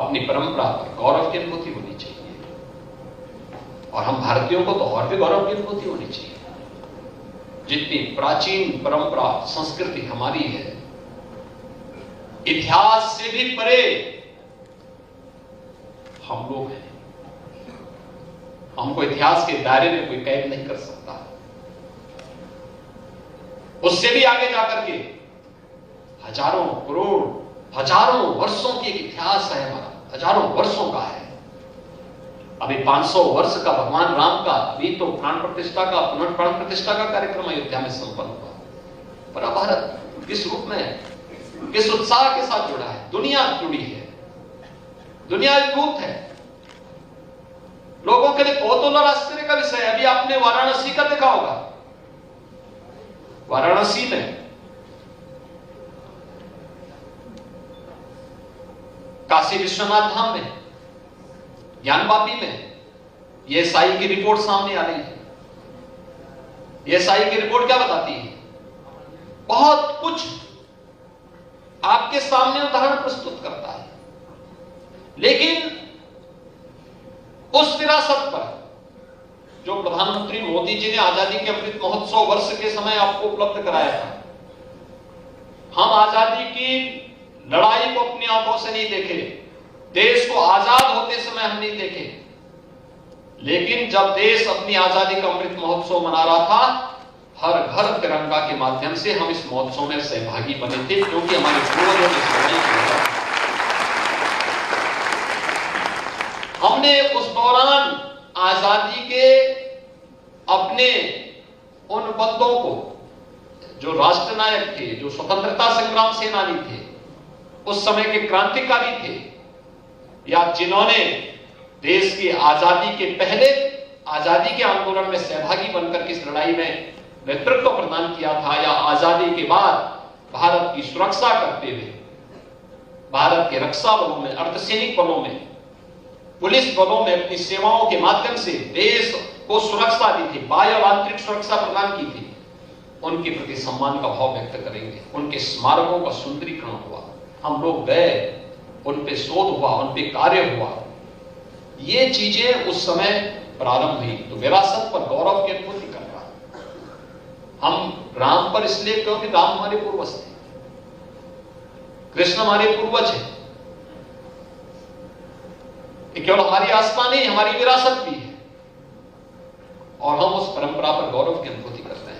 अपनी परंपरा पर गौरव की अनुभूति होनी चाहिए। और हम भारतीयों को तो और भी गौरव की अनुभूति होनी चाहिए। जितनी प्राचीन परंपरा संस्कृति हमारी है, इतिहास से भी परे हम लोग हैं। हमको इतिहास के दायरे में कोई कैद नहीं कर सकता। उससे भी आगे जाकर के हजारों करोड़ हजारों वर्षों की एक इतिहास है हमारा, हजारों वर्षों का है। अभी 500 वर्ष का भगवान राम का, अभी तो प्राण प्रतिष्ठा का, पुनर्प्राण प्रतिष्ठा का कार्यक्रम अयोध्या में संपन्न हुआ। पर अब भारत किस रूप में, किस उत्साह के साथ जुड़ा है। दुनिया जुड़ी है, दुनिया एकजुट है। लोगों के लिए कौतूहल और आश्चर्य का विषय है। अभी आपने वाराणसी का देखा होगा। वाराणसी में काशी विश्वनाथ धाम में, ज्ञानवापी में ईएसआई की रिपोर्ट सामने आ रही है। ईएसआई की रिपोर्ट क्या बताती है? बहुत कुछ आपके सामने उदाहरण प्रस्तुत करता है। लेकिन उस विरासत पर जो प्रधानमंत्री मोदी जी ने आजादी के अमृत महोत्सव वर्ष के समय आपको उपलब्ध कराया था, हम आजादी की लड़ाई को अपनी आंखों से नहीं देखे, देश को आजाद होते समय हम नहीं देखे। लेकिन जब देश अपनी आजादी का अमृत महोत्सव मना रहा था, हर घर तिरंगा के माध्यम से हम इस महोत्सव में सहभागी बने थे, क्योंकि हमारे पूर्वजों ने लड़ाई की। हमने उस दौरान आजादी के अपने उन बंदों को, जो राष्ट्रनायक थे, जो स्वतंत्रता संग्राम सेनानी थे, उस समय के क्रांतिकारी थे, या जिन्होंने देश की आजादी के पहले आजादी के आंदोलन में सहभागी बनकर के इस लड़ाई में नेतृत्व प्रदान किया था, या आजादी के बाद भारत की सुरक्षा करते हुए भारत के रक्षा बलों में, अर्धसैनिक बलों में, पुलिस बलों में अपनी सेवाओं के माध्यम से देश को सुरक्षा दी थी, बाह्य और आंतरिक सुरक्षा प्रदान की थी, उनके प्रति सम्मान का भाव व्यक्त करेंगे। उनके स्मारकों का सुंदरीकरण हुआ, हम लोग गए, उन पे शोध हुआ, उन पे कार्य हुआ। ये चीजें उस समय प्रारंभ हुई। तो विरासत पर गौरव की अनुभूति कर रहा है। हम राम पर इसलिए क्योंकि राम हमारे पूर्वज थे, कृष्ण हमारे पूर्वज हैं। ये केवल हमारी आस्था नहीं, हमारी विरासत भी है। और हम उस परंपरा पर गौरव की अनुभूति करते हैं।